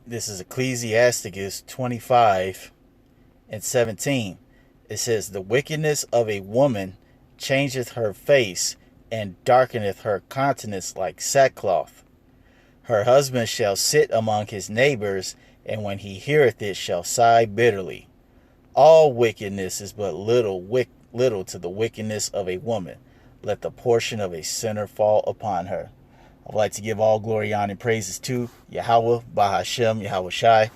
This is Ecclesiasticus 25:17. It says, "The wickedness of a woman changeth her face, and darkeneth her countenance like sackcloth. Her husband shall sit among his neighbors, and when he heareth it shall sigh bitterly. All wickedness is but little to the wickedness of a woman. Let the portion of a sinner fall upon her." I'd like to give all glory, honor, and praises to Yahweh, Bahashem, Yahweh Shai.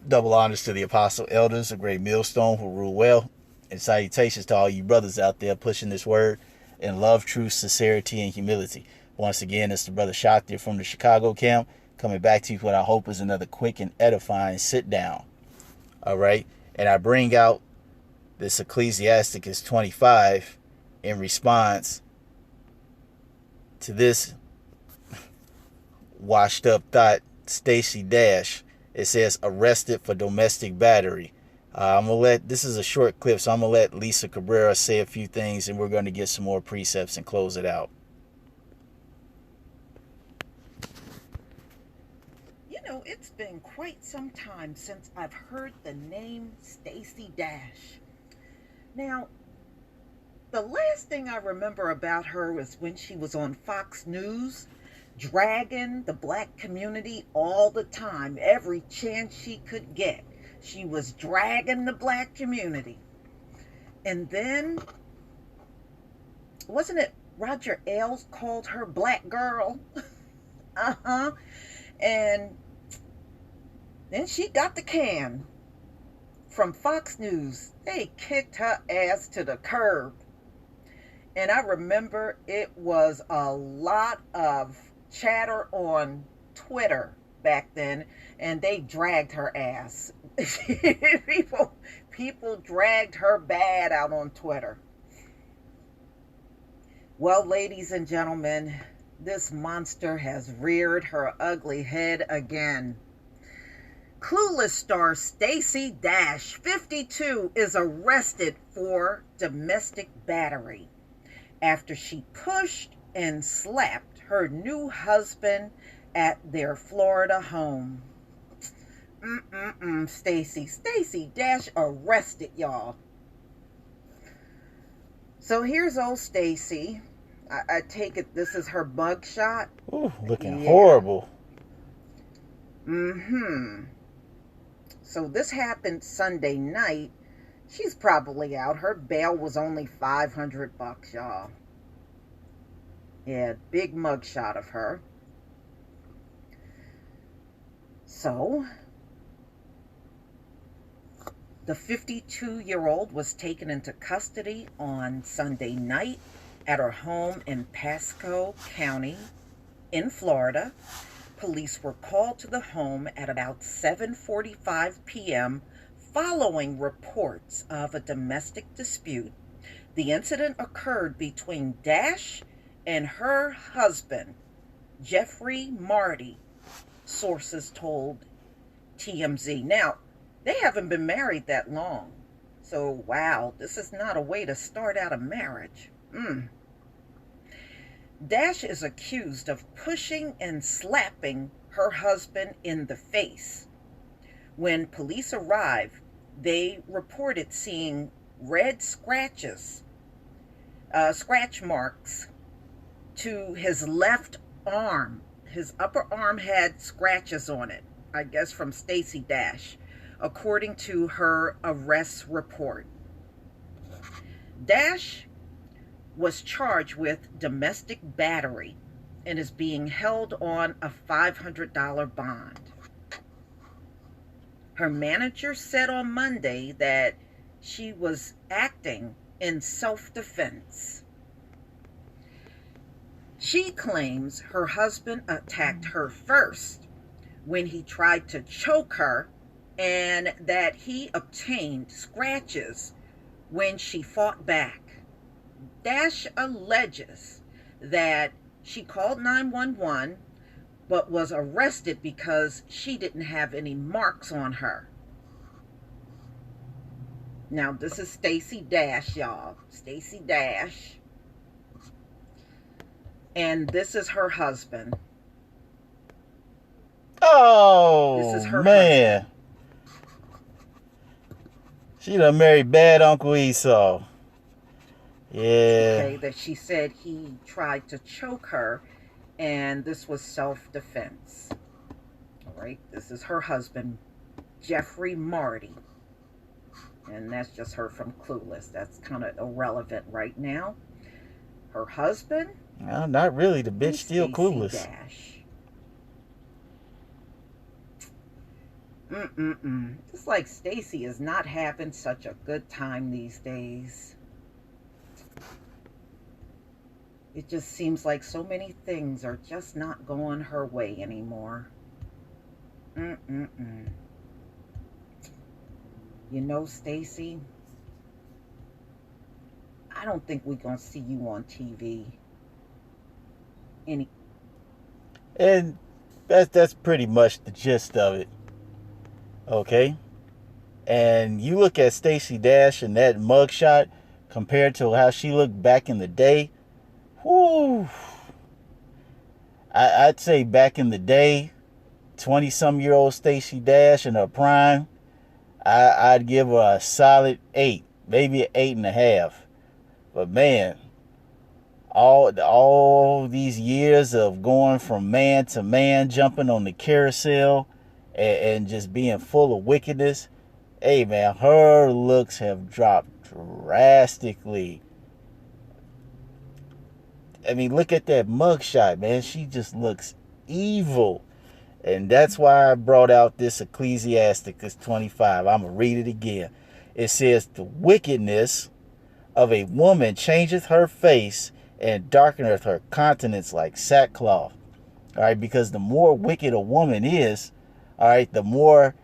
Double honors to the apostle elders, a great millstone who rule well. And salutations to all you brothers out there pushing this word in love, truth, sincerity, and humility. Once again, it's the brother Shakti from the Chicago camp coming back to you with what I hope is another quick and edifying sit down. All right. And I bring out this Ecclesiasticus 25 in response to this washed up thought, Stacey Dash. It says arrested for domestic battery. This is a short clip, so I'm gonna let Lisa Cabrera say a few things, and we're gonna get some more precepts and close it out. You know, it's been quite some time since I've heard the name Stacey Dash. Now, the last thing I remember about her was when she was on Fox News, dragging the black community all the time, every chance she could get. She was dragging the black community. And then, wasn't it Roger Ailes called her Black Girl? Uh-huh. And then she got the can from Fox News. They kicked her ass to the curb. And I remember it was a lot of chatter on Twitter back then, and they dragged her ass. people dragged her bad out on Twitter. Well, ladies and gentlemen, this monster has reared her ugly head again. Clueless star Stacey Dash, 52, is arrested for domestic battery after she pushed and slapped her new husband at their Florida home. Stacey Dash arrested, y'all. So here's old Stacey. I take it this is her mug shot. Ooh, looking Yeah. horrible. So this happened Sunday night. She's probably out. Her bail was only $500, y'all. Yeah, big mugshot of her. So, the 52-year-old was taken into custody on Sunday night at her home in Pasco County in Florida. Police were called to the home at about 7:45 p.m. following reports of a domestic dispute. The incident occurred between Dash and her husband, Jeffrey Marty, sources told TMZ. Now, they haven't been married that long. So, wow, this is not a way to start out a marriage. Dash is accused of pushing and slapping her husband in the face. When police arrived, they reported seeing red scratch marks to his left arm. His upper arm had scratches on it, I guess from Stacey Dash, according to her arrest report. Dash was charged with domestic battery and is being held on a $500 bond. Her manager said on Monday that she was acting in self-defense. She claims her husband attacked her first when he tried to choke her, and that he obtained scratches when she fought back. Dash alleges that she called 911 but was arrested because she didn't have any marks on her. Now, this is Stacey Dash, y'all. Stacey Dash. And this is her husband. This is Oh her husband. man, she done married bad Uncle Esau. Yeah. Okay, that she said he tried to choke her and this was self defense. All right, this is her husband, Jeffrey Marty. And that's just her from Clueless. That's kind of irrelevant right now. Her husband Well, not really. The bitch is still Stacey clueless. Dash. It's like Stacey is not having such a good time these days. It just seems like so many things are just not going her way anymore. Mm-mm-mm. You know, Stacey, I don't think we're gonna see you on TV any. And that's pretty much the gist of it. Okay? And you look at Stacey Dash and that mugshot compared to how she looked back in the day. Whoo. I'd say back in the day, 20-some-year-old Stacey Dash in her prime, I'd give her a solid 8, maybe an 8.5. But man, all these years of going from man to man, jumping on the carousel, and just being full of wickedness, hey man, her looks have dropped drastically. I mean, look at that mugshot, man. She just looks evil. And that's why I brought out this Ecclesiasticus 25. I'm going to read it again. It says, the wickedness of a woman changeth her face and darkeneth her countenance like sackcloth. All right, because the more wicked a woman is, all right, the more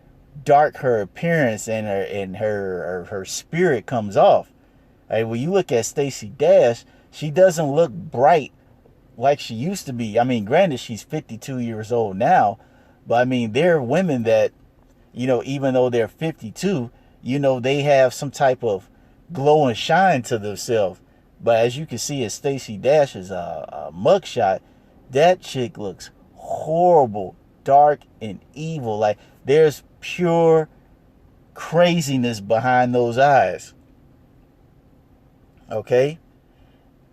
dark her appearance and her spirit comes off. All right, when you look at Stacey Dash, she doesn't look bright like she used to be. I mean, granted, she's 52 years old now, but I mean, there are women that, even though they're 52, they have some type of glow and shine to themselves. But as you can see, as Stacey Dash's mugshot, that chick looks horrible, dark, and evil. Like there's pure craziness behind those eyes. Okay?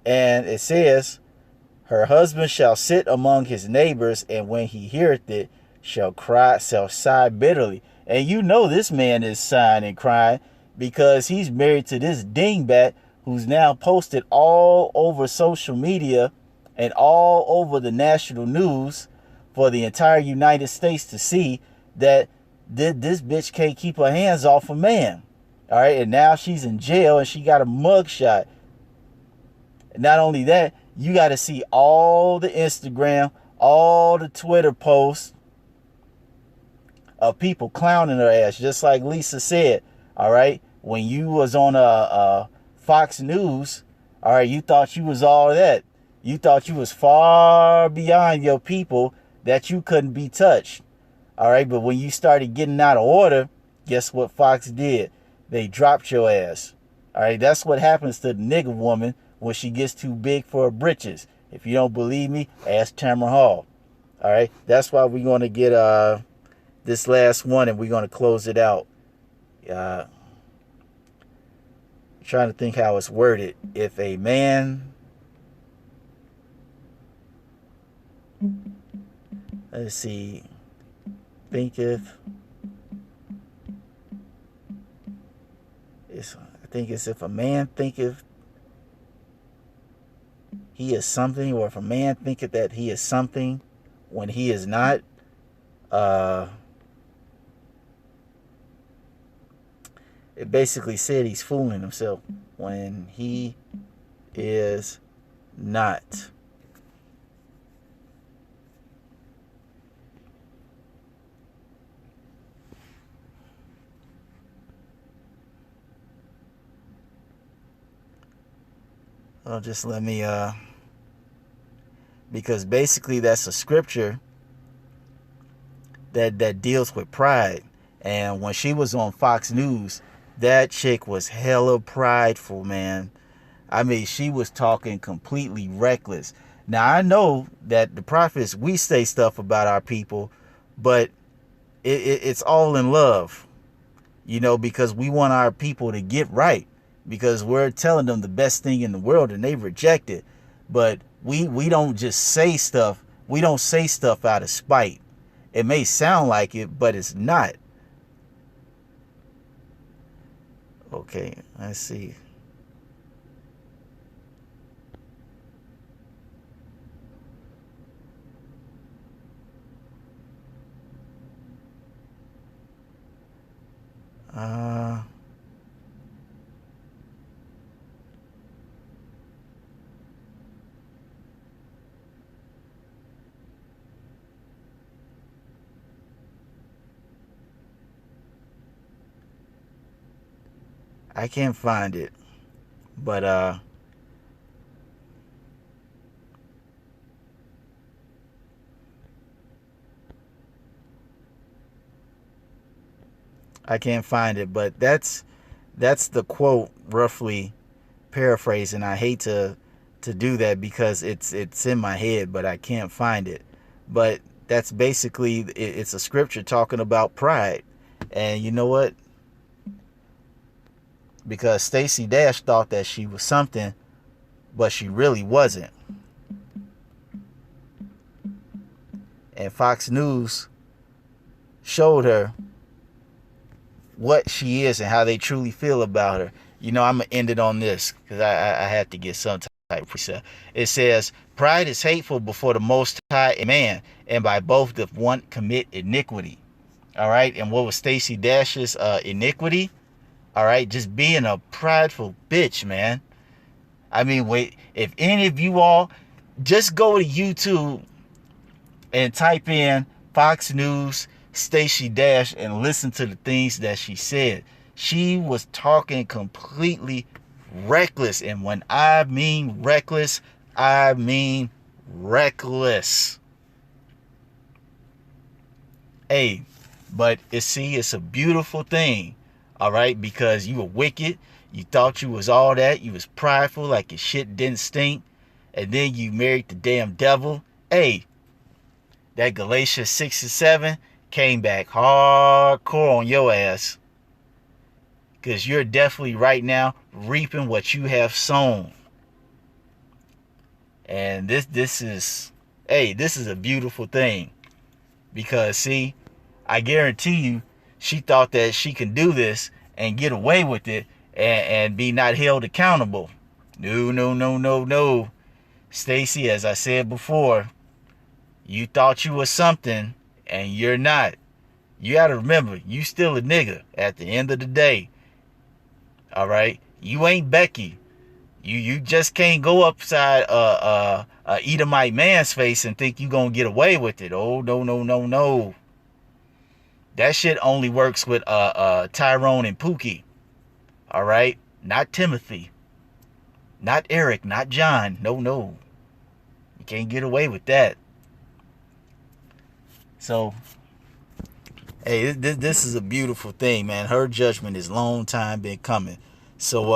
And it says, her husband shall sit among his neighbors, and when he heareth it, shall sigh bitterly. And this man is sighing and crying because he's married to this dingbat who's now posted all over social media and all over the national news for the entire United States to see that this bitch can't keep her hands off a man. All right, and now she's in jail and she got a mugshot. Not only that, you got to see all the Instagram, all the Twitter posts of people clowning her ass, just like Lisa said. All right, when you was on Fox News, all right, you thought you was all that. You thought you was far beyond your people, that you couldn't be touched. All right, but when you started getting out of order, guess what Fox did? They dropped your ass. All right, that's what happens to the nigger woman when she gets too big for her britches. If you don't believe me, ask Tamara Hall. All right, that's why we're going to get this last one and we're going to close it out. Trying to think how it's worded. If a man, let's see, thinketh, I think it's if a man thinketh he is something, or if a man thinketh that he is something when he is not, it basically said he's fooling himself when he is not. Well, just let me, because basically that's a scripture that deals with pride. And when she was on Fox News, that chick was hella prideful, man. I mean, she was talking completely reckless. Now, I know that the prophets, we say stuff about our people, but It's all in love, because we want our people to get right, because we're telling them the best thing in the world and they reject it. But we don't just say stuff. We don't say stuff out of spite. It may sound like it, but it's not. Okay, let's see. Uh, I can't find it, but I can't find it. But that's the quote, roughly paraphrasing. I hate to do that because it's in my head, but I can't find it. But that's basically it's a scripture talking about pride. And you know what? Because Stacey Dash thought that she was something, but she really wasn't. And Fox News showed her what she is and how they truly feel about her. I'm going to end it on this because I had to get some type of precept. It says, pride is hateful before the Most High and man, and by both the one commit iniquity. All right. And what was Stacey Dash's iniquity? All right. Just being a prideful bitch, man. I mean, wait, if any of you all just go to YouTube and type in Fox News Stacey Dash and listen to the things that she said. She was talking completely reckless. And when I mean reckless, I mean reckless. Hey, but it's a beautiful thing, all right? Because you were wicked. You thought you was all that. You was prideful, like your shit didn't stink. And then you married the damn devil. Hey, that Galatians 6 and 7 came back hardcore on your ass. Because you're definitely right now reaping what you have sown. And this is a beautiful thing. Because see, I guarantee you, she thought that she can do this and get away with it and be not held accountable. No, no, no, no, no. Stacey, as I said before, you thought you was something and you're not. You gotta remember, you still a nigga at the end of the day. All right? You ain't Becky. You just can't go upside a Edomite man's face and think you gonna get away with it. Oh, no, no, no, no. That shit only works with Tyrone and Pookie. All right? Not Timothy. Not Eric. Not John. No, no. You can't get away with that. So, hey, this is a beautiful thing, man. Her judgment is long time been coming. So,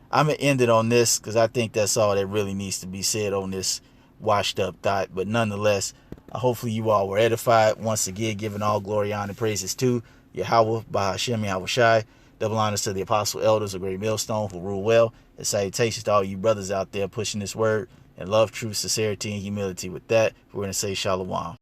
I'm going to end it on this because I think that's all that really needs to be said on this washed up thought. But nonetheless, hopefully you all were edified. Once again, giving all glory, honor, and praises to Yahweh, Bahashem, Yahweh Shai. Double honors to the apostle elders of Great Millstone who rule well. And salutations to all you brothers out there pushing this word and love, truth, sincerity, and humility. With that, we're going to say shalom.